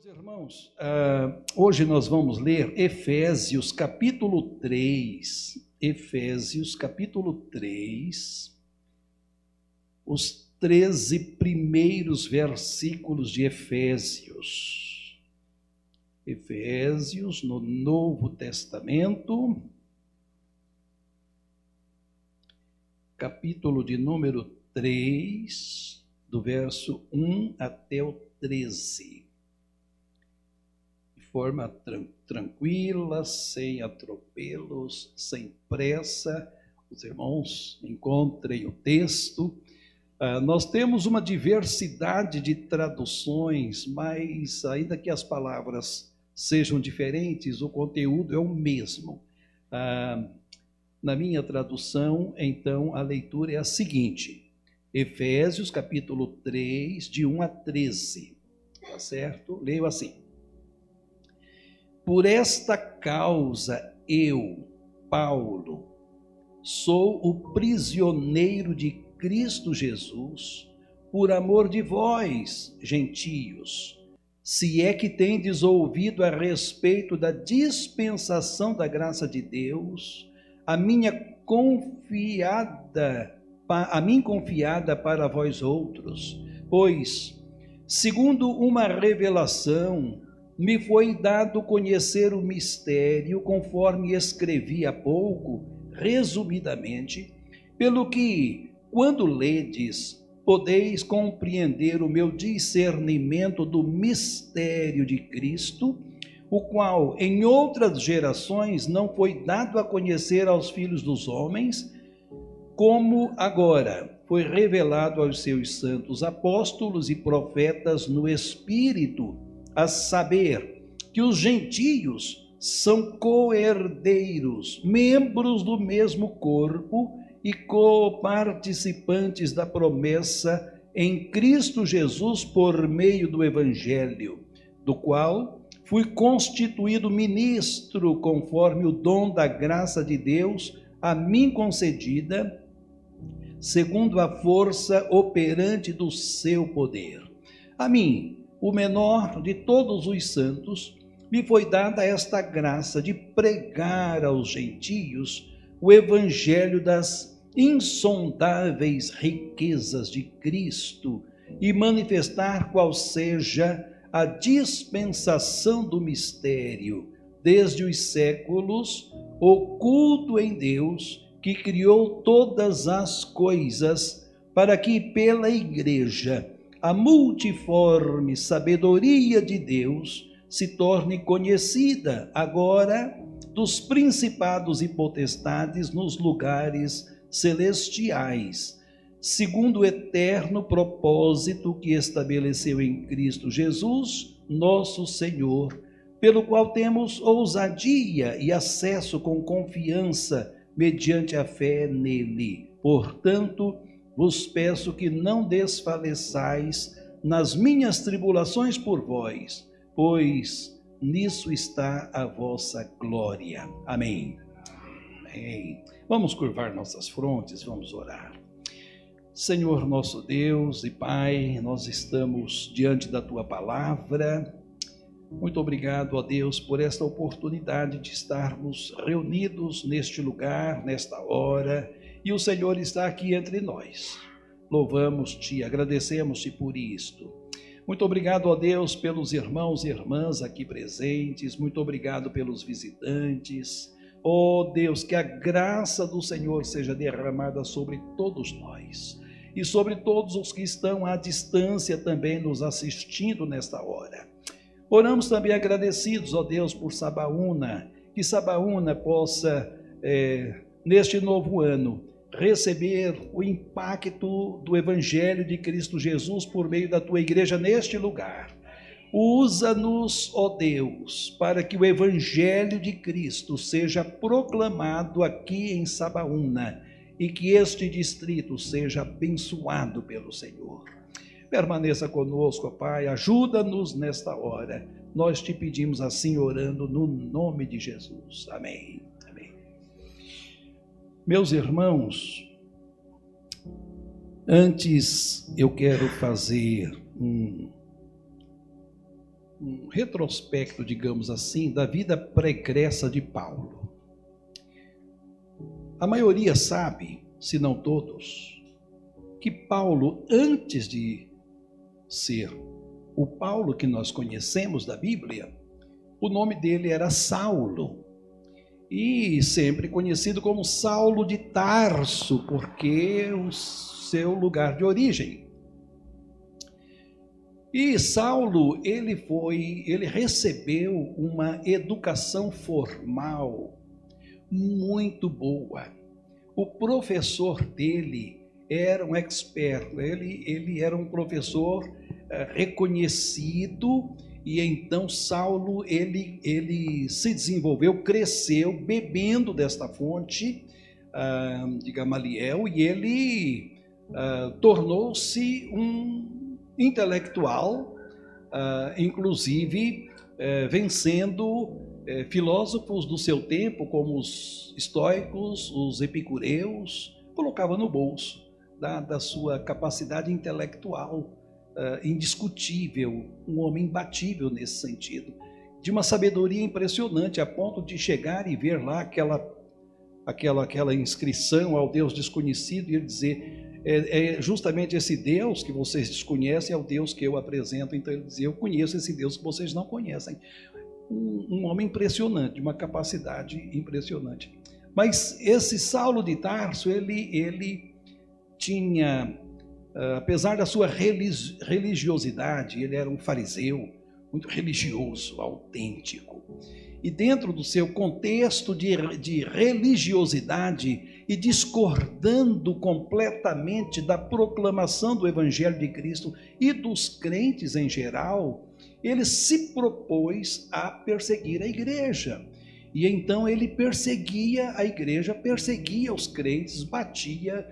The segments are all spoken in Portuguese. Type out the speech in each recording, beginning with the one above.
Irmãos, hoje nós vamos ler Efésios capítulo 3, os 13 primeiros versículos de Efésios, no Novo Testamento, capítulo de número 3, do verso 1 até o 13. Forma tranquila, sem atropelos, sem pressa. Os irmãos encontrem o texto. Nós temos uma diversidade de traduções, mas ainda que as palavras sejam diferentes, o conteúdo é o mesmo. Na minha tradução, então, a leitura é a seguinte: Efésios capítulo 3, de 1 a 13. Tá certo? Leio assim: Por esta causa eu, Paulo, sou o prisioneiro de Cristo Jesus, por amor de vós, gentios, se é que tendes ouvido a respeito da dispensação da graça de Deus, a mim confiada para vós outros, pois, segundo uma revelação, me foi dado conhecer o mistério, conforme escrevi há pouco, resumidamente, pelo que, quando ledes, podeis compreender o meu discernimento do mistério de Cristo, o qual em outras gerações não foi dado a conhecer aos filhos dos homens, como agora foi revelado aos seus santos apóstolos e profetas no Espírito, a saber, que os gentios são co-herdeiros, membros do mesmo corpo e co-participantes da promessa em Cristo Jesus por meio do Evangelho, do qual fui constituído ministro conforme o dom da graça de Deus a mim concedida, segundo a força operante do seu poder. A mim, o menor de todos os santos, me foi dada esta graça de pregar aos gentios o evangelho das insondáveis riquezas de Cristo e manifestar qual seja a dispensação do mistério, desde os séculos, oculto em Deus, que criou todas as coisas, para que pela igreja a multiforme sabedoria de Deus se torne conhecida agora dos principados e potestades nos lugares celestiais, segundo o eterno propósito que estabeleceu em Cristo Jesus, nosso Senhor, pelo qual temos ousadia e acesso com confiança mediante a fé nele. Portanto, vos peço que não desfaleçais nas minhas tribulações por vós, pois nisso está a vossa glória. Amém. Amém. Vamos curvar nossas frontes, vamos orar. Senhor nosso Deus e Pai, nós estamos diante da Tua palavra. Muito obrigado, ó Deus, por esta oportunidade de estarmos reunidos neste lugar, nesta hora, e o Senhor está aqui entre nós. Louvamos-te, agradecemos-te por isto. Muito obrigado, ó Deus, pelos irmãos e irmãs aqui presentes. Muito obrigado pelos visitantes. Ó Deus, que a graça do Senhor seja derramada sobre todos nós e sobre todos os que estão à distância também nos assistindo nesta hora. Oramos também agradecidos, ó Deus, por Sabaúna, que Sabaúna possa, neste novo ano, receber o impacto do Evangelho de Cristo Jesus por meio da Tua igreja neste lugar. Usa-nos, ó Deus, para que o Evangelho de Cristo seja proclamado aqui em Sabaúna e que este distrito seja abençoado pelo Senhor. Permaneça conosco, ó Pai, ajuda-nos nesta hora. Nós te pedimos assim, orando no nome de Jesus. Amém. Amém. Meus irmãos, antes eu quero fazer um retrospecto, digamos assim, da vida pregressa de Paulo. A maioria sabe, se não todos, que Paulo, antes de ser o Paulo que nós conhecemos da Bíblia, o nome dele era Saulo, e sempre conhecido como Saulo de Tarso, porque o seu lugar de origem. E Saulo, ele recebeu uma educação formal muito boa. O professor dele era um expert, ele era um professor reconhecido, e então Saulo, ele se desenvolveu, cresceu, bebendo desta fonte de Gamaliel, e ele tornou-se um intelectual, inclusive vencendo filósofos do seu tempo, como os estoicos, os epicureus, colocava no bolso da sua capacidade intelectual indiscutível, um homem imbatível nesse sentido, de uma sabedoria impressionante, a ponto de chegar e ver lá aquela inscrição ao Deus desconhecido, e ele dizer: é justamente esse Deus que vocês desconhecem, é o Deus que eu apresento. Então ele dizia: eu conheço esse Deus que vocês não conhecem. Um homem impressionante, de uma capacidade impressionante. Mas esse Saulo de Tarso, ele tinha, apesar da sua religiosidade, ele era um fariseu, muito religioso, autêntico. E dentro do seu contexto de religiosidade e discordando completamente da proclamação do Evangelho de Cristo e dos crentes em geral, ele se propôs a perseguir a igreja. E então ele perseguia a igreja, perseguia os crentes, batia,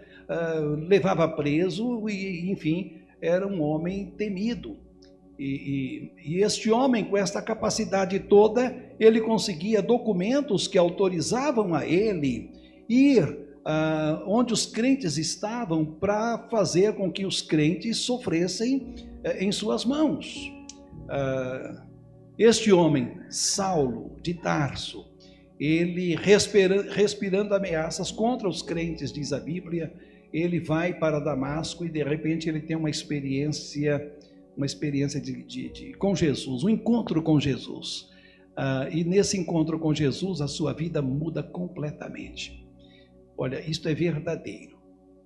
levava preso e, enfim, era um homem temido. E este homem, com esta capacidade toda, ele conseguia documentos que autorizavam a ele ir onde os crentes estavam, para fazer com que os crentes sofressem em suas mãos. Este homem, Saulo de Tarso, ele respirando ameaças contra os crentes, diz a Bíblia, ele vai para Damasco e de repente ele tem uma experiência com Jesus, um encontro com Jesus. E nesse encontro com Jesus, a sua vida muda completamente. Olha, isto é verdadeiro.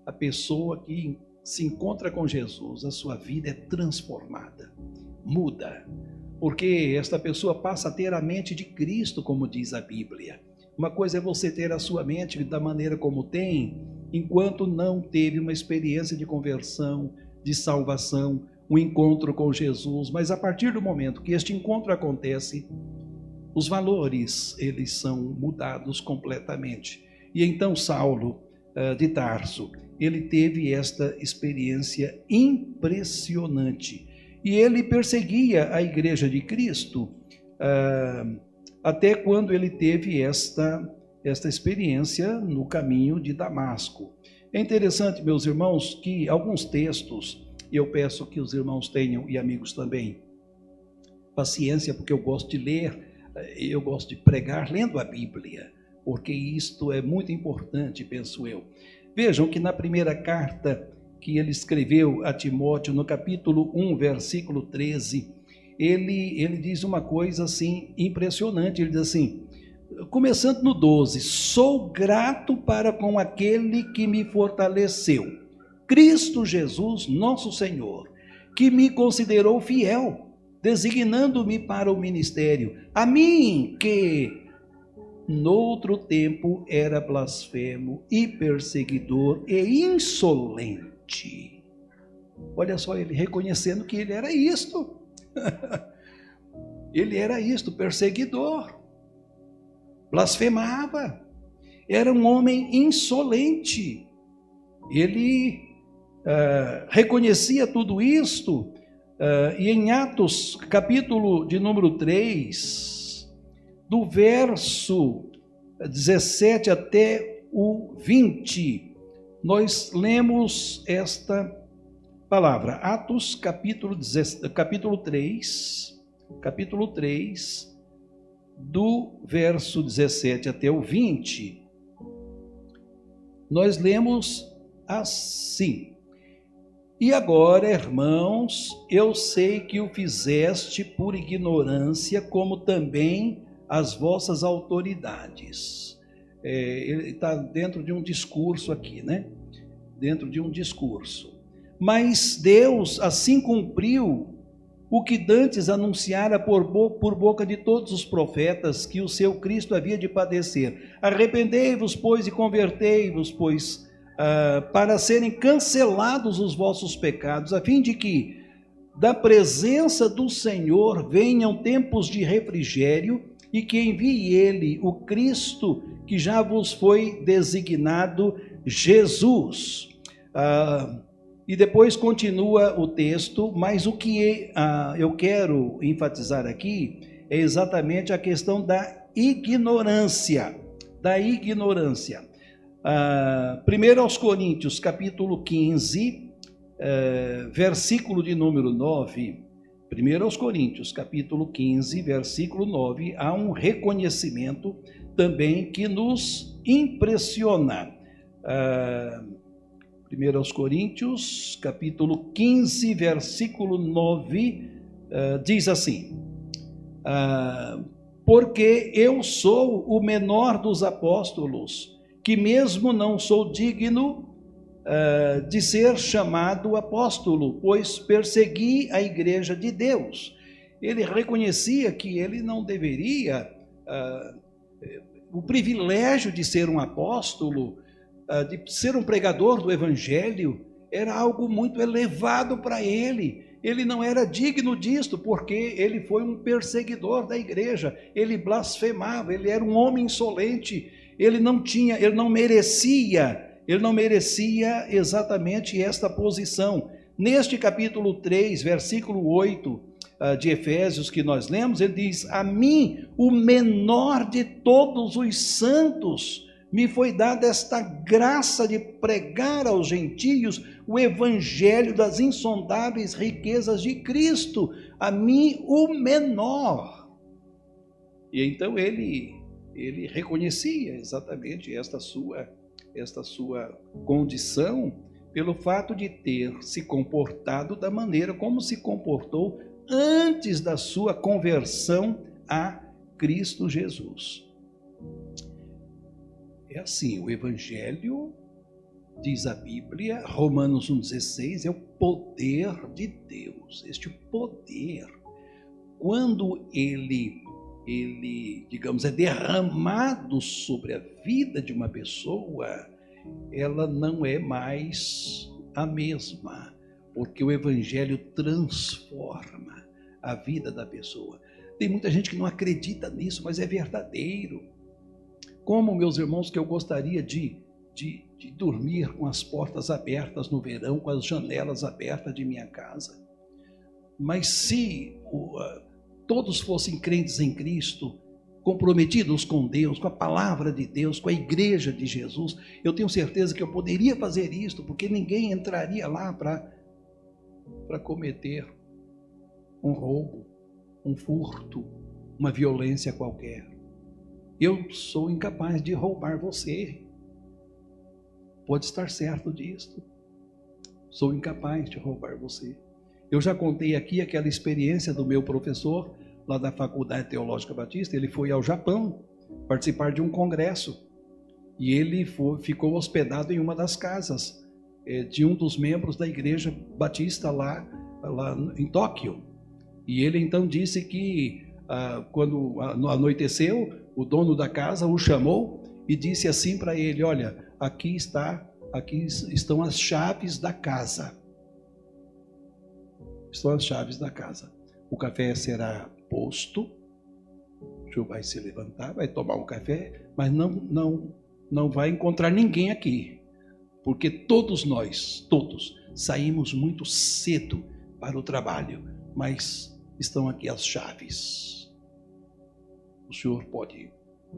A pessoa que se encontra com Jesus, a sua vida é transformada, muda, porque esta pessoa passa a ter a mente de Cristo, como diz a Bíblia. Uma coisa é você ter a sua mente da maneira como tem, enquanto não teve uma experiência de conversão, de salvação, um encontro com Jesus. Mas a partir do momento que este encontro acontece, os valores, eles são mudados completamente. E então Saulo de Tarso, ele teve esta experiência impressionante. E ele perseguia a igreja de Cristo até quando ele teve esta experiência no caminho de Damasco. É interessante, meus irmãos, que alguns textos, e eu peço que os irmãos tenham, e amigos também, paciência, porque eu gosto de ler, eu gosto de pregar lendo a Bíblia, porque isto é muito importante, penso eu. Vejam que na primeira carta que ele escreveu a Timóteo, no capítulo 1, versículo 13, ele diz uma coisa assim impressionante. Ele diz assim, começando no 12: sou grato para com aquele que me fortaleceu, Cristo Jesus, nosso Senhor, que me considerou fiel, designando-me para o ministério, a mim que noutro tempo era blasfemo e perseguidor e insolente. Olha só, ele reconhecendo que ele era isto. Ele era isto, perseguidor, blasfemava, era um homem insolente. Ele reconhecia tudo isto, e em Atos, capítulo de número 3, do verso 17 até o 20, nós lemos esta palavra. Atos capítulo 3, capítulo 3, do verso 17 até o 20, nós lemos assim: E agora, irmãos, eu sei que o fizeste por ignorância, como também as vossas autoridades. Ele está dentro de um discurso aqui, né? Dentro de um discurso. Mas Deus assim cumpriu o que dantes anunciara por boca de todos os profetas, que o seu Cristo havia de padecer. Arrependei-vos, pois, e convertei-vos, pois, para serem cancelados os vossos pecados, a fim de que da presença do Senhor venham tempos de refrigério, e que envie ele o Cristo que já vos foi designado, Jesus. E depois continua o texto, mas o que eu quero enfatizar aqui é exatamente a questão da ignorância. Da ignorância. 1 aos Coríntios, capítulo 15, versículo de número 9. 1 aos Coríntios, capítulo 15, versículo 9, há um reconhecimento também que nos impressiona. 1 aos Coríntios, capítulo 15, versículo 9, diz assim: porque eu sou o menor dos apóstolos, que mesmo não sou digno de ser chamado apóstolo, pois persegui a igreja de Deus. Ele reconhecia que ele não deveria o privilégio de ser um apóstolo, de ser um pregador do evangelho, era algo muito elevado para ele. Ele não era digno disto, porque ele foi um perseguidor da igreja, ele blasfemava, ele era um homem insolente, ele não merecia exatamente esta posição. Neste capítulo 3, versículo 8 de Efésios que nós lemos, ele diz: a mim, o menor de todos os santos, me foi dada esta graça de pregar aos gentios o evangelho das insondáveis riquezas de Cristo, a mim o menor. E então ele reconhecia exatamente esta sua condição, pelo fato de ter se comportado da maneira como se comportou antes da sua conversão a Cristo Jesus. É assim, o evangelho, diz a Bíblia, Romanos 1,16, é o poder de Deus. Este poder, quando ele, digamos, é derramado sobre a vida de uma pessoa, ela não é mais a mesma, porque o evangelho transforma a vida da pessoa. Tem muita gente que não acredita nisso, mas é verdadeiro. Como, meus irmãos, que eu gostaria de dormir com as portas abertas no verão, com as janelas abertas de minha casa. Mas se todos fossem crentes em Cristo, comprometidos com Deus, com a palavra de Deus, com a igreja de Jesus, eu tenho certeza que eu poderia fazer isto, porque ninguém entraria lá para cometer um roubo, um furto, uma violência qualquer. Eu sou incapaz de roubar você. Pode estar certo disso. Sou incapaz de roubar você. Eu já contei aqui aquela experiência do meu professor, lá da Faculdade Teológica Batista. Ele foi ao Japão participar de um congresso. E ele ficou hospedado em uma das casas de um dos membros da igreja batista lá em Tóquio. E ele então disse que quando anoiteceu, o dono da casa o chamou e disse assim para ele: olha, aqui estão as chaves da casa. Estão as chaves da casa. O café será posto, o senhor vai se levantar, vai tomar um café, mas não vai encontrar ninguém aqui, porque todos nós, saímos muito cedo para o trabalho, mas estão aqui as chaves. O senhor pode,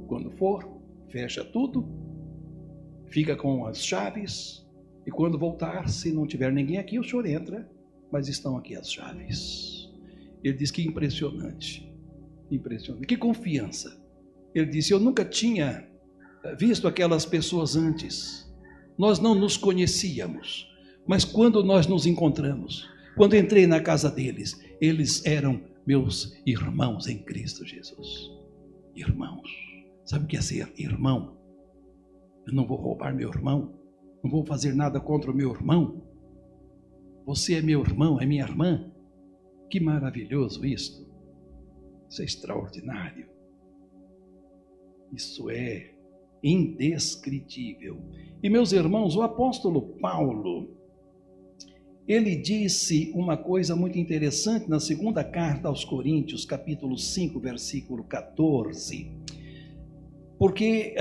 quando for, fecha tudo, fica com as chaves, e quando voltar, se não tiver ninguém aqui, o senhor entra, mas estão aqui as chaves. Ele diz que impressionante, impressionante, que confiança. Ele disse: eu nunca tinha visto aquelas pessoas antes, nós não nos conhecíamos, mas quando nós nos encontramos, quando entrei na casa deles, eles eram meus irmãos em Cristo Jesus. Irmãos, sabe o que é ser irmão? Eu não vou roubar meu irmão, não vou fazer nada contra o meu irmão. Você é meu irmão, é minha irmã. Que maravilhoso isto. Isso é extraordinário. Isso é indescritível. E meus irmãos, o apóstolo Paulo, ele disse uma coisa muito interessante na segunda carta aos Coríntios, capítulo 5, versículo 14. Porque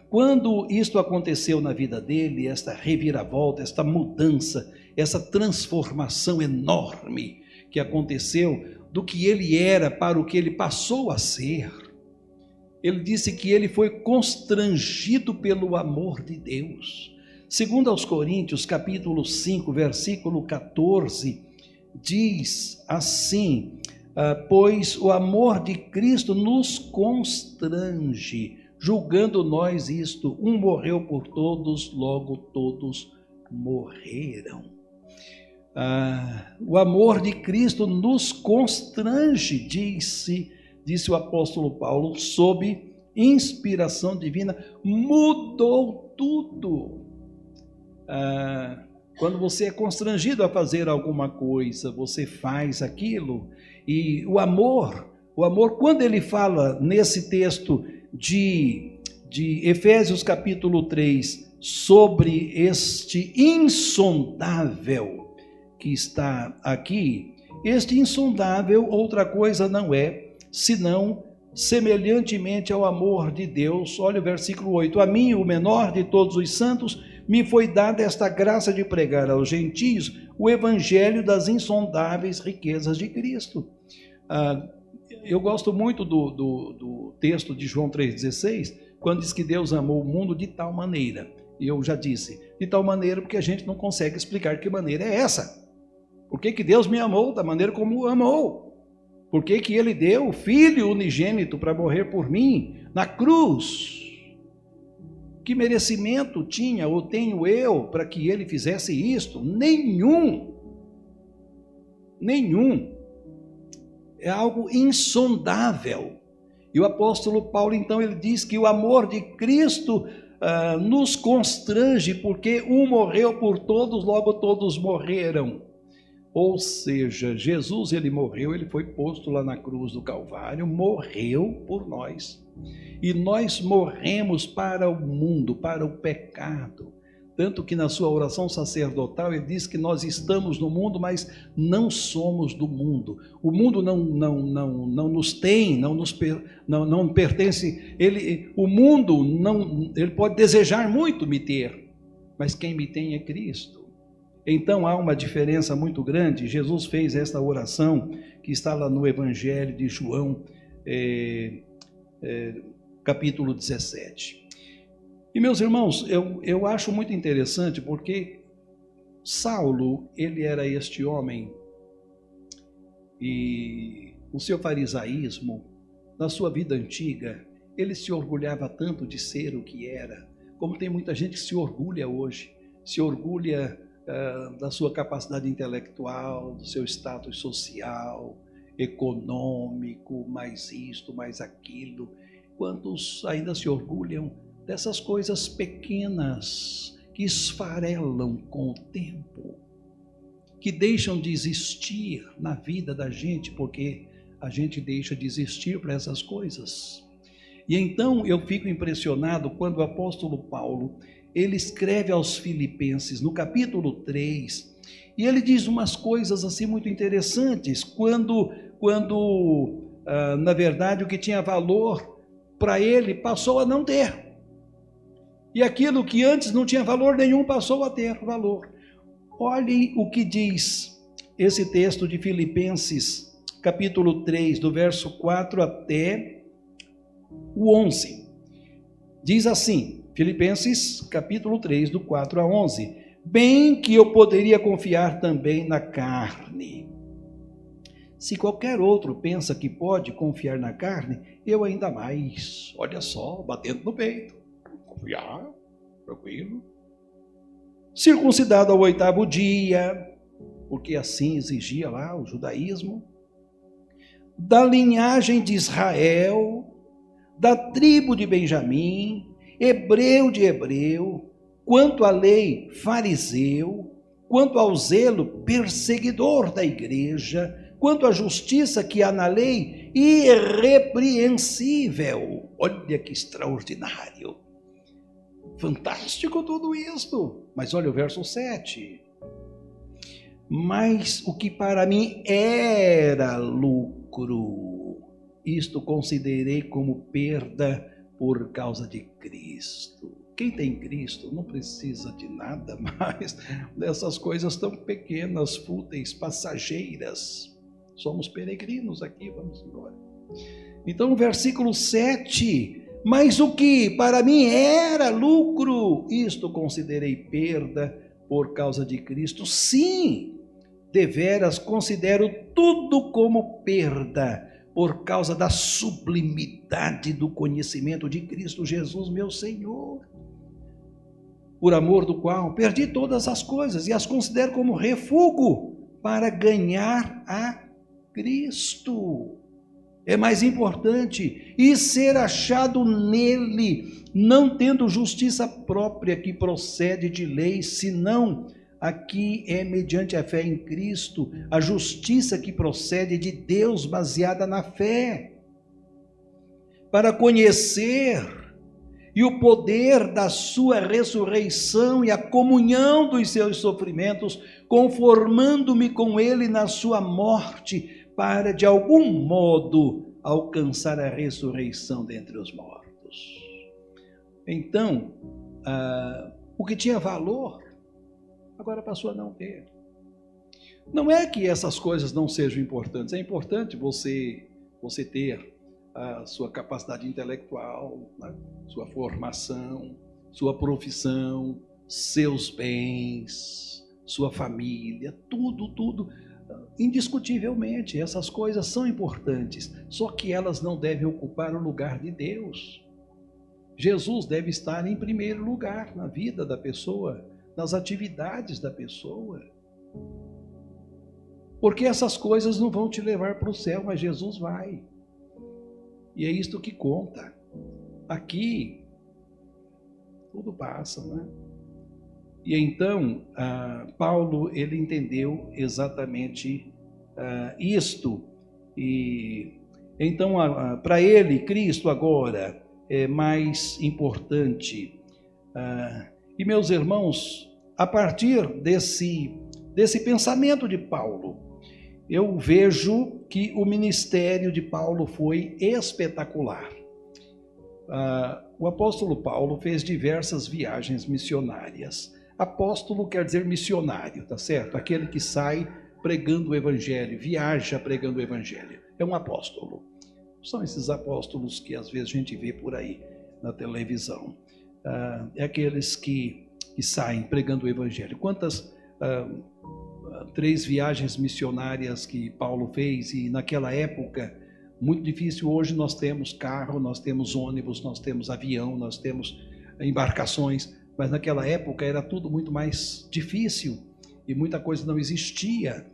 quando isto aconteceu na vida dele, esta reviravolta, esta mudança, essa transformação enorme que aconteceu do que ele era para o que ele passou a ser, ele disse que ele foi constrangido pelo amor de Deus. Segundo aos Coríntios, capítulo 5, versículo 14, diz assim: pois o amor de Cristo nos constrange, julgando nós isto, um morreu por todos, logo todos morreram. O amor de Cristo nos constrange, disse o apóstolo Paulo, sob inspiração divina, mudou tudo. Quando você é constrangido a fazer alguma coisa, você faz aquilo, e o amor, quando ele fala nesse texto de Efésios capítulo 3, sobre este insondável que está aqui, este insondável outra coisa não é, senão semelhantemente ao amor de Deus. Olha o versículo 8: a mim, o menor de todos os santos, me foi dada esta graça de pregar aos gentios o evangelho das insondáveis riquezas de Cristo. Eu gosto muito do texto de João 3,16, quando diz que Deus amou o mundo de tal maneira. E eu já disse, de tal maneira porque a gente não consegue explicar que maneira é essa. Por que Deus me amou da maneira como amou? Por que Ele deu o Filho unigênito para morrer por mim na cruz? Que merecimento tinha ou tenho eu para que Ele fizesse isto? Nenhum. É algo insondável. E o apóstolo Paulo, então, ele diz que o amor de Cristo nos constrange, porque um morreu por todos, logo todos morreram. Ou seja, Jesus, ele morreu, ele foi posto lá na cruz do Calvário, morreu por nós. E nós morremos para o mundo, para o pecado. Tanto que na sua oração sacerdotal ele diz que nós estamos no mundo, mas não somos do mundo. O mundo não nos tem, não pertence. O mundo ele pode desejar muito me ter, mas quem me tem é Cristo. Então há uma diferença muito grande. Jesus fez esta oração que está lá no Evangelho de João, capítulo 17. E meus irmãos, eu acho muito interessante porque Saulo, ele era este homem, e o seu farisaísmo, na sua vida antiga, ele se orgulhava tanto de ser o que era, como tem muita gente que se orgulha hoje, se orgulha da sua capacidade intelectual, do seu status social, econômico, mais isto, mais aquilo. Quantos ainda se orgulham dessas coisas pequenas que esfarelam com o tempo, que deixam de existir na vida da gente, porque a gente deixa de existir para essas coisas. E então eu fico impressionado quando o apóstolo Paulo, ele escreve aos Filipenses, no capítulo 3, e ele diz umas coisas assim muito interessantes, quando na verdade o que tinha valor para ele passou a não ter. E aquilo que antes não tinha valor nenhum passou a ter valor. Olhem o que diz esse texto de Filipenses, capítulo 3, do verso 4 até o 11. Diz assim, Filipenses, capítulo 3, do 4 a 11. Bem que eu poderia confiar também na carne. Se qualquer outro pensa que pode confiar na carne, eu ainda mais. Olha só, batendo no peito. Confiar, tranquilo. Circuncidado ao 8º dia, porque assim exigia lá o judaísmo. Da linhagem de Israel, da tribo de Benjamim, hebreu de hebreu, quanto à lei, fariseu, quanto ao zelo, perseguidor da igreja, quanto à justiça que há na lei, irrepreensível. Olha que extraordinário. Fantástico tudo isto. Mas olha o verso 7. Mas o que para mim era lucro, isto considerei como perda por causa de Cristo. Quem tem Cristo não precisa de nada mais dessas coisas tão pequenas, fúteis, passageiras. Somos peregrinos aqui, vamos embora. Então, versículo 7. Mas o que para mim era lucro, isto considerei perda por causa de Cristo. Sim, deveras considero tudo como perda por causa da sublimidade do conhecimento de Cristo Jesus, meu Senhor, por amor do qual perdi todas as coisas e as considero como refúgio para ganhar a Cristo. É mais importante, e ser achado nele, não tendo justiça própria que procede de lei, senão a que é mediante a fé em Cristo, a justiça que procede de Deus baseada na fé, para conhecer e o poder da sua ressurreição e a comunhão dos seus sofrimentos, conformando-me com ele na sua morte, para de algum modo alcançar a ressurreição dentre os mortos. Então, o que tinha valor, agora passou a não ter. Não é que essas coisas não sejam importantes, é importante você ter a sua capacidade intelectual, né? Sua formação, sua profissão, seus bens, sua família, tudo. Indiscutivelmente, essas coisas são importantes, só que elas não devem ocupar o lugar de Deus. Jesus deve estar em primeiro lugar na vida da pessoa, nas atividades da pessoa. Porque essas coisas não vão te levar para o céu, mas Jesus vai. E é isto que conta. Aqui, tudo passa, né? E então, Paulo, ele entendeu exatamente isto. E então, para ele, Cristo agora é mais importante. E meus irmãos, a partir desse pensamento de Paulo, eu vejo que o ministério de Paulo foi espetacular. O apóstolo Paulo fez diversas viagens missionárias. Apóstolo quer dizer missionário, tá certo? Aquele que sai pregando o evangelho, viaja pregando o evangelho. É um apóstolo. São esses apóstolos que às vezes a gente vê por aí na televisão. É aqueles que saem pregando o evangelho. Quantas 3 viagens missionárias que Paulo fez, e naquela época, muito difícil. Hoje nós temos carro, nós temos ônibus, nós temos avião, nós temos embarcações, mas naquela época era tudo muito mais difícil e muita coisa não existia.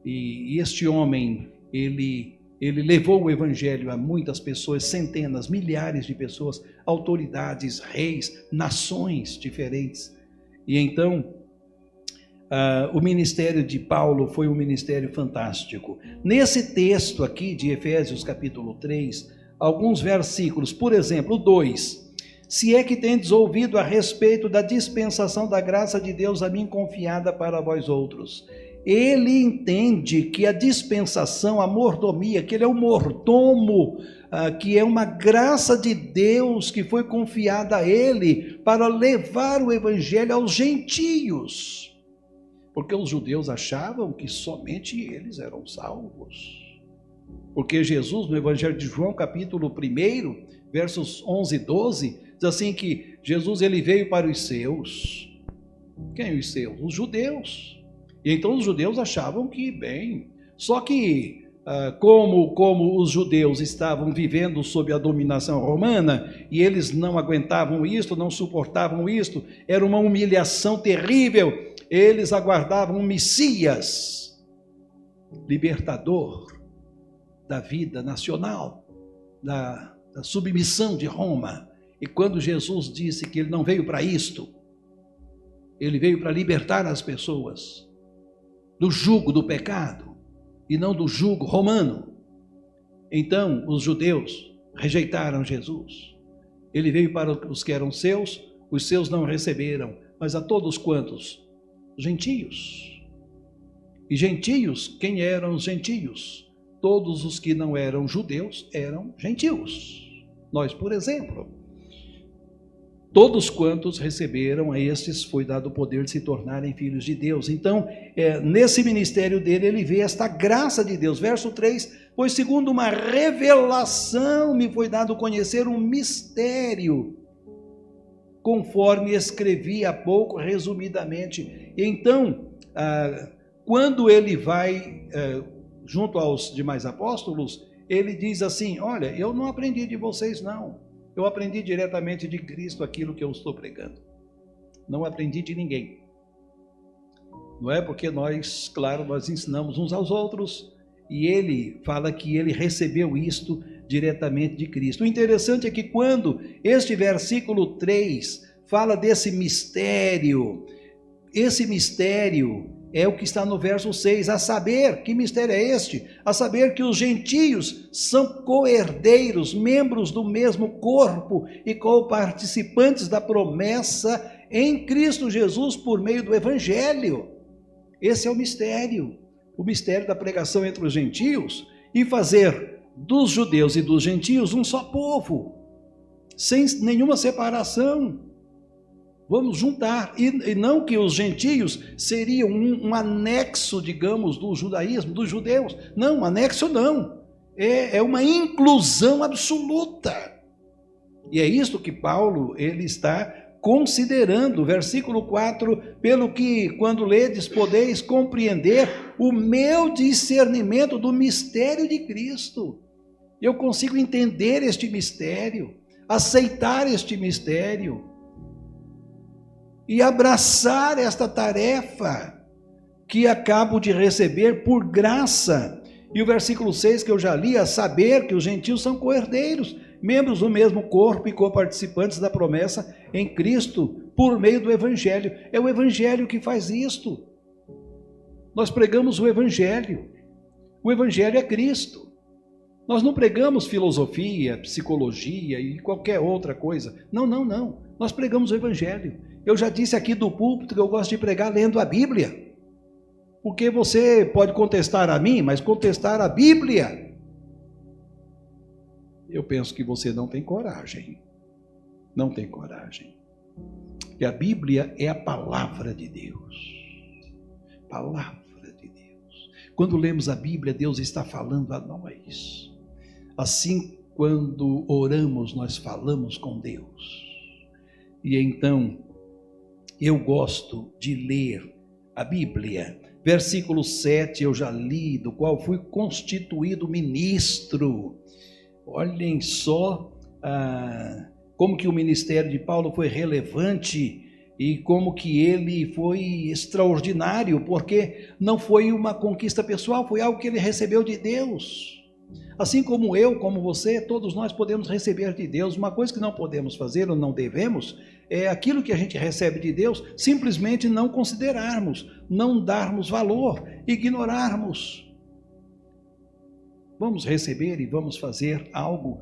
E este homem, ele levou o evangelho a muitas pessoas, centenas, milhares de pessoas, autoridades, reis, nações diferentes. E então, o ministério de Paulo foi um ministério fantástico. Nesse texto aqui de Efésios capítulo 3, alguns versículos, por exemplo, 2. Se é que tendes ouvido a respeito da dispensação da graça de Deus a mim confiada para vós outros. Ele entende que a dispensação, a mordomia, que ele é o mordomo, que é uma graça de Deus que foi confiada a ele para levar o evangelho aos gentios. Porque os judeus achavam que somente eles eram salvos. Porque Jesus, no Evangelho de João, capítulo 1, versos 11 e 12, diz assim que Jesus ele veio para os seus. Quem os seus? Os judeus. E então os judeus achavam que, bem, só que como os judeus estavam vivendo sob a dominação romana, e eles não aguentavam isto, não suportavam isto, era uma humilhação terrível, eles aguardavam um Messias, libertador da vida nacional, da submissão de Roma. E quando Jesus disse que ele não veio para isto, ele veio para libertar as pessoas do jugo do pecado, e não do jugo romano. Então, os judeus rejeitaram Jesus. Ele veio para os que eram seus, os seus não receberam, mas a todos quantos? Gentios. E gentios, quem eram os gentios? Todos os que não eram judeus eram gentios. Nós, por exemplo. Todos quantos receberam, a estes foi dado o poder de se tornarem filhos de Deus. Então, nesse ministério dele, ele vê esta graça de Deus. Verso 3, pois segundo uma revelação me foi dado conhecer um mistério, conforme escrevi há pouco, resumidamente. Então, quando ele vai junto aos demais apóstolos, ele diz assim, olha, eu não aprendi de vocês não. Eu aprendi diretamente de Cristo aquilo que eu estou pregando. Não aprendi de ninguém. Não é porque nós, claro, nós ensinamos uns aos outros, e ele fala que ele recebeu isto diretamente de Cristo. O interessante é que quando este versículo 3 fala desse mistério, esse mistério é o que está no verso 6, a saber, que mistério é este? A saber que os gentios são co-herdeiros, membros do mesmo corpo e co-participantes da promessa em Cristo Jesus por meio do Evangelho. Esse é o mistério da pregação entre os gentios e fazer dos judeus e dos gentios um só povo, sem nenhuma separação. Vamos juntar, e não que os gentios seriam um anexo, digamos, do judaísmo, dos judeus. Não, anexo não. É uma inclusão absoluta. E é isto que Paulo ele está considerando. Versículo 4, pelo que, quando ledes, podeis compreender o meu discernimento do mistério de Cristo. Eu consigo entender este mistério, aceitar este mistério, e abraçar esta tarefa que acabo de receber por graça. E o versículo 6 que eu já li, a saber que os gentios são co-herdeiros, membros do mesmo corpo e coparticipantes da promessa em Cristo, por meio do Evangelho. É o Evangelho que faz isto. Nós pregamos o Evangelho. O Evangelho é Cristo. Nós não pregamos filosofia, psicologia e qualquer outra coisa. Não. Nós pregamos o Evangelho. Eu já disse aqui do púlpito que eu gosto de pregar lendo a Bíblia. Porque você pode contestar a mim, mas contestar a Bíblia, eu penso que você não tem coragem. Não tem coragem. E a Bíblia é a palavra de Deus. Palavra de Deus. Quando lemos a Bíblia, Deus está falando a nós. Assim, quando oramos, nós falamos com Deus. E então, eu gosto de ler a Bíblia. Versículo 7 eu já li, do qual fui constituído ministro. Olhem só como que o ministério de Paulo foi relevante e como que ele foi extraordinário, porque não foi uma conquista pessoal, foi algo que ele recebeu de Deus. Assim como eu, como você, todos nós podemos receber de Deus. Uma coisa que não podemos fazer ou não devemos é aquilo que a gente recebe de Deus, simplesmente não considerarmos, não darmos valor, ignorarmos. Vamos receber e vamos fazer algo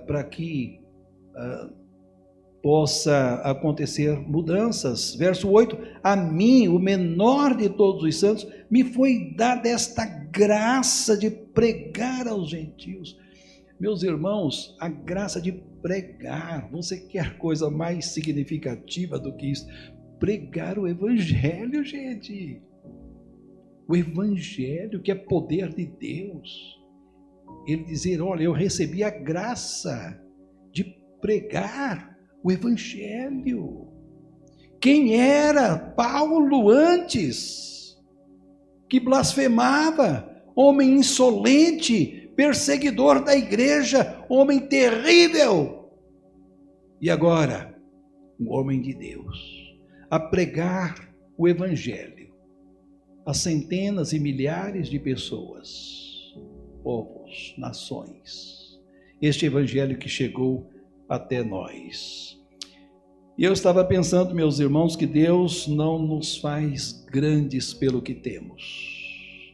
para que possa acontecer mudanças. Verso 8, a mim, o menor de todos os santos, me foi dada esta graça de pregar aos gentios. Meus irmãos, a graça de pregar, você quer coisa mais significativa do que isso? Pregar o Evangelho, gente. O Evangelho que é poder de Deus. Ele dizer, olha, eu recebi a graça de pregar o Evangelho. Quem era Paulo antes? Que blasfemava. homem insolente, perseguidor da igreja, homem terrível. E agora, um homem de Deus, a pregar o evangelho a centenas e milhares de pessoas, povos, nações. Este evangelho que chegou até nós. E eu estava pensando, meus irmãos, que Deus não nos faz grandes pelo que temos.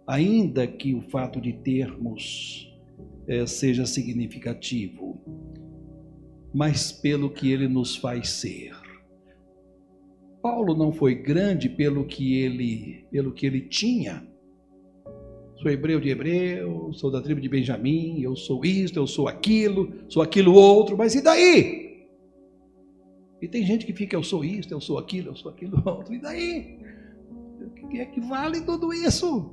Ainda que o fato de termos seja significativo, mas pelo que Ele nos faz ser. Paulo não foi grande pelo que ele tinha. Sou hebreu de hebreu, sou da tribo de Benjamim, eu sou isto, eu sou aquilo outro, mas e daí? E tem gente que fica, eu sou isto, eu sou aquilo outro, e daí? O que é que vale tudo isso?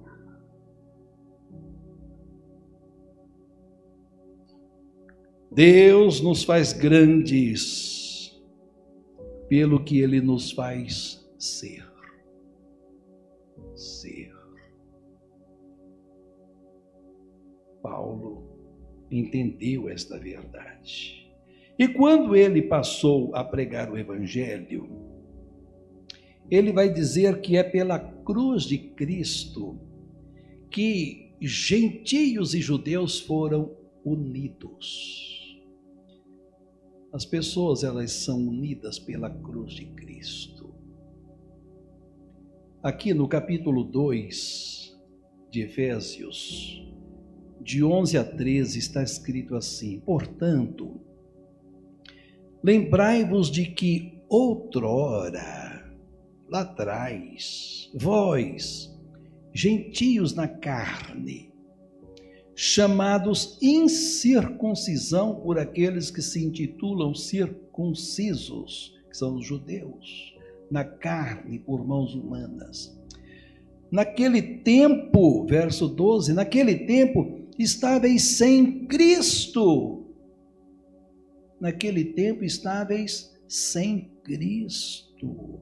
Deus nos faz grandes pelo que Ele nos faz ser. Paulo entendeu esta verdade. E quando ele passou a pregar o Evangelho, ele vai dizer que é pela cruz de Cristo que gentios e judeus foram unidos. As pessoas, elas são unidas pela cruz de Cristo. Aqui no capítulo 2 de Efésios, de 11 a 13, está escrito assim: portanto, lembrai-vos de que outrora, lá atrás, vós, gentios na carne, chamados incircuncisão por aqueles que se intitulam circuncisos, que são os judeus, na carne por mãos humanas. Naquele tempo, verso 12, naquele tempo estáveis sem Cristo. Naquele tempo estáveis sem Cristo,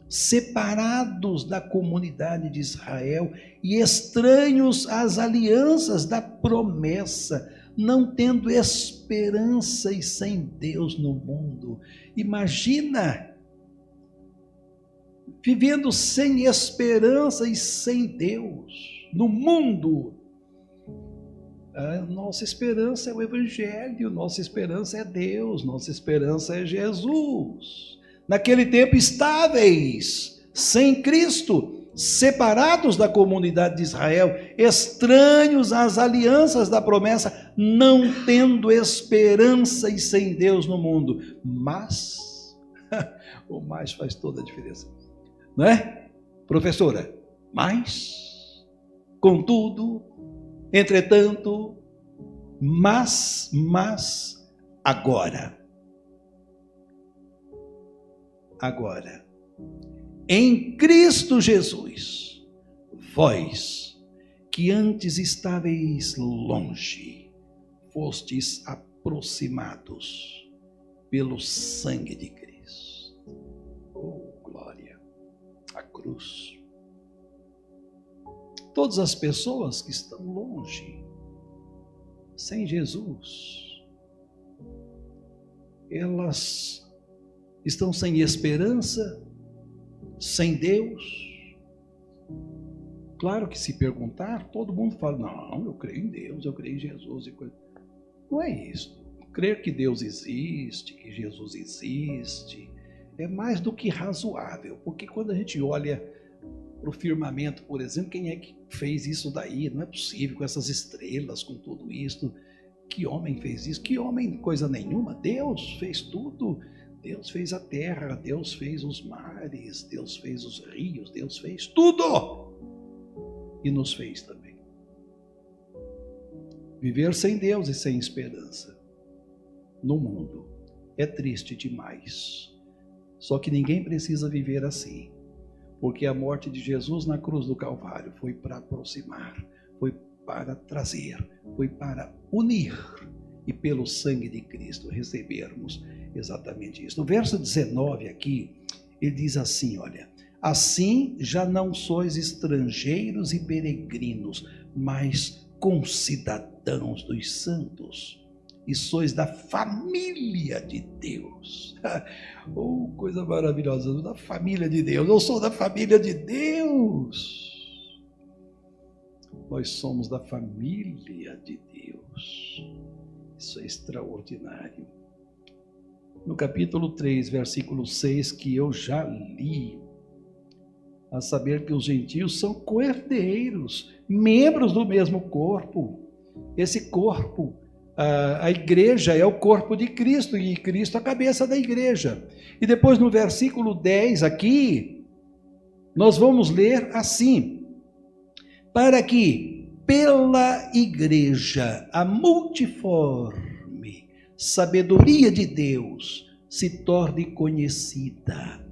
separados da comunidade de Israel e estranhos às alianças da promessa, não tendo esperança e sem Deus no mundo. Imagina, vivendo sem esperança e sem Deus no mundo. A nossa esperança é o Evangelho, nossa esperança é Deus, nossa esperança é Jesus. Naquele tempo estáveis, sem Cristo, separados da comunidade de Israel, estranhos às alianças da promessa, não tendo esperança e sem Deus no mundo. Mas, o mais faz toda a diferença, não é? Professora, mas, contudo, entretanto, mas, agora, em Cristo Jesus, vós que antes estáveis longe, fostes aproximados pelo sangue de Cristo. Oh, glória, a cruz. Todas as pessoas que estão longe, sem Jesus, elas estão sem esperança, sem Deus. Claro que se perguntar, todo mundo fala, não, eu creio em Deus, eu creio em Jesus. Não é isso. Crer que Deus existe, que Jesus existe, é mais do que razoável, porque quando a gente olha para o firmamento, por exemplo, quem é que fez isso daí? Não é possível, com essas estrelas, com tudo isso. Que homem fez isso? Que homem, coisa nenhuma. Deus fez tudo. Deus fez a terra, Deus fez os mares, Deus fez os rios, Deus fez tudo. E nos fez também. Viver sem Deus e sem esperança no mundo é triste demais. Só que ninguém precisa viver assim. Porque a morte de Jesus na cruz do Calvário foi para aproximar, foi para trazer, foi para unir e pelo sangue de Cristo recebermos exatamente isso. No verso 19 aqui, ele diz assim, olha, Assim já não sois estrangeiros e peregrinos, mas concidadãos dos santos, e sois da família de Deus. Oh, coisa maravilhosa, da família de Deus. Eu sou da família de Deus. Nós somos da família de Deus. Isso é extraordinário. No capítulo 3, versículo 6, que eu já li, a saber que os gentios são co-herdeiros, membros do mesmo corpo. Esse corpo, a igreja é o corpo de Cristo, e Cristo é a cabeça da igreja. E depois no versículo 10 aqui, nós vamos ler assim: para que pela igreja a multiforme sabedoria de Deus se torne conhecida.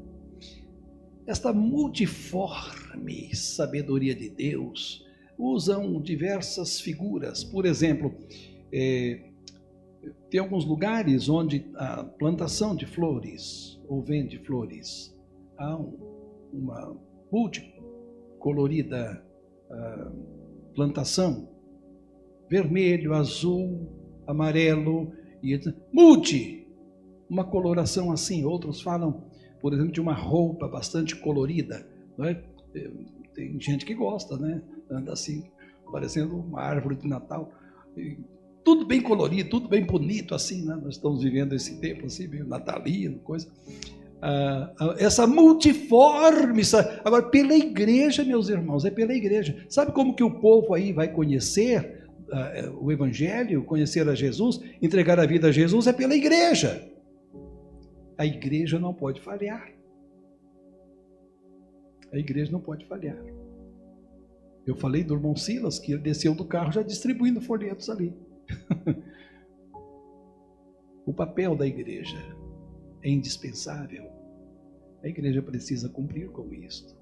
Esta multiforme sabedoria de Deus usam diversas figuras. Por exemplo, tem alguns lugares onde a plantação de flores, ou vende flores, há uma multicolorida plantação, vermelho, azul, amarelo, e uma coloração assim. Outros falam, por exemplo, de uma roupa bastante colorida, não é? Tem gente que gosta, né? Anda assim, parecendo uma árvore de Natal, tudo bem colorido, tudo bem bonito assim, né? Nós estamos vivendo esse tempo assim, meio natalino, coisa. Essa multiforme, agora pela igreja, meus irmãos, é pela igreja. Sabe como que o povo aí vai conhecer o evangelho, conhecer a Jesus, entregar a vida a Jesus? É pela igreja. A igreja não pode falhar. A igreja não pode falhar. Eu falei do irmão Silas, que ele desceu do carro já distribuindo folhetos ali. O papel da igreja é indispensável. A igreja precisa cumprir com isto.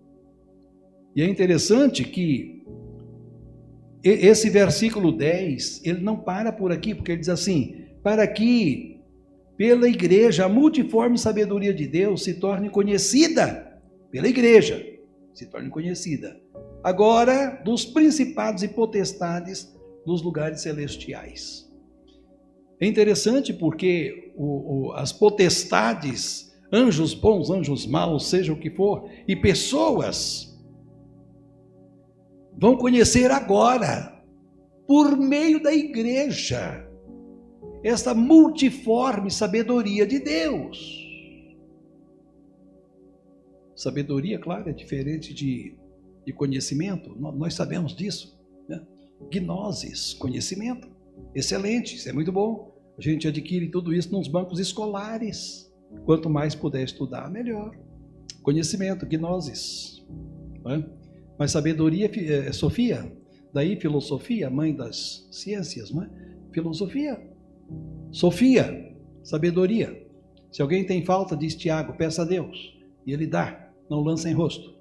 E é interessante que esse versículo 10, ele não para por aqui, porque ele diz assim: para que pela igreja a multiforme sabedoria de Deus se torne conhecida. Pela igreja se torne conhecida. Agora, dos principados e potestades dos lugares celestiais. É interessante porque as potestades, anjos bons, anjos maus, seja o que for, e pessoas, vão conhecer agora, por meio da igreja, esta multiforme sabedoria de Deus. Sabedoria, claro, é diferente de conhecimento, nós sabemos disso, né? Gnosis, conhecimento, excelente, isso é muito bom. A gente adquire tudo isso nos bancos escolares. Quanto mais puder estudar, melhor. Conhecimento, gnosis, né? Mas sabedoria é Sofia, daí filosofia, mãe das ciências, não é? Filosofia, Sofia, sabedoria. Se alguém tem falta, diz Tiago, peça a Deus, e Ele dá, não lança em rosto.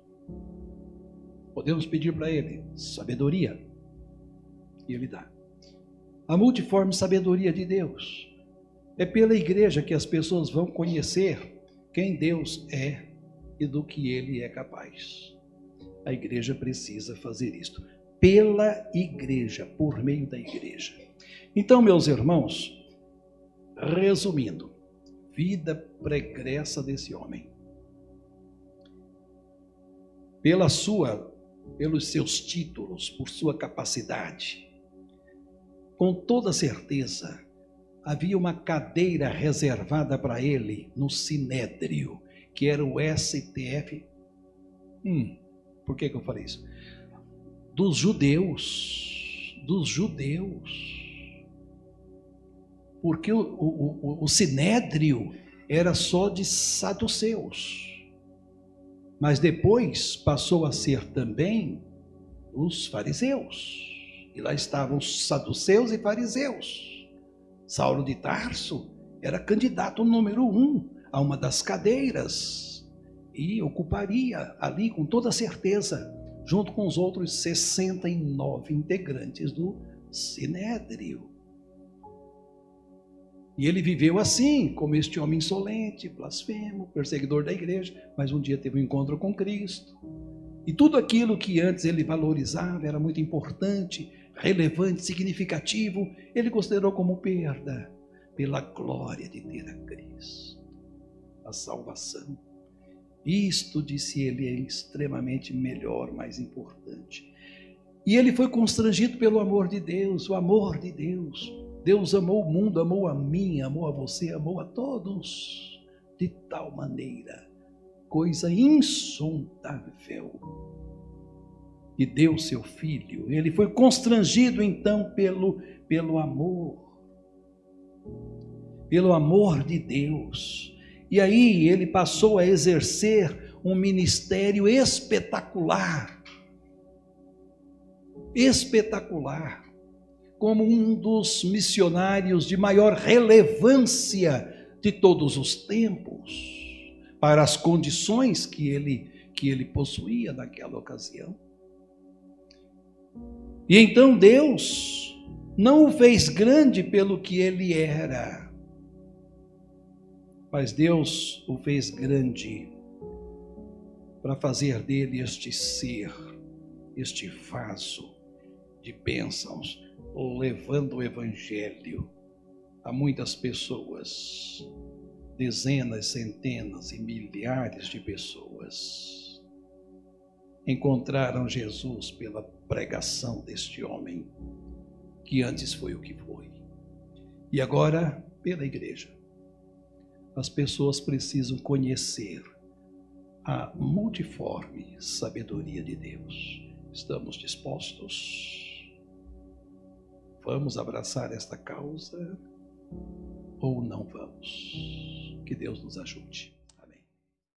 Podemos pedir para Ele sabedoria, e Ele dá. A multiforme sabedoria de Deus é pela igreja que as pessoas vão conhecer quem Deus é e do que Ele é capaz. A igreja precisa fazer isto. Pela igreja, por meio da igreja. Então, meus irmãos, resumindo, vida pregressa desse homem. Pelos seus títulos, por sua capacidade, com toda certeza, havia uma cadeira reservada para ele no Sinédrio, que era o STF. Por que eu falei isso? Dos judeus. Porque o Sinédrio era só de saduceus. Mas depois passou a ser também os fariseus. E lá estavam os saduceus e fariseus. Saulo de Tarso era candidato número 1 a uma das cadeiras e ocuparia ali com toda certeza, junto com os outros 69 integrantes do Sinédrio. E ele viveu assim, como este homem insolente, blasfemo, perseguidor da igreja, mas um dia teve um encontro com Cristo. E tudo aquilo que antes ele valorizava era muito importante, relevante, significativo, ele considerou como perda, pela glória de ter a Cristo, a salvação. Isto, disse ele, é extremamente melhor, mais importante. E ele foi constrangido pelo amor de Deus, o amor de Deus. Deus amou o mundo, amou a mim, amou a você, amou a todos, de tal maneira, coisa insondável, e deu seu Filho. Ele foi constrangido então pelo amor de Deus. E aí ele passou a exercer um ministério espetacular, como um dos missionários de maior relevância de todos os tempos, para as condições que ele possuía naquela ocasião. E então Deus não o fez grande pelo que ele era, mas Deus o fez grande para fazer dele este ser, este vaso de bênçãos, levando o evangelho a muitas pessoas, dezenas, centenas e milhares de pessoas encontraram Jesus pela pregação deste homem, que antes foi o que foi, e agora pela igreja. As pessoas precisam conhecer a multiforme sabedoria de Deus. Estamos dispostos? Vamos abraçar esta causa ou não vamos? Que Deus nos ajude.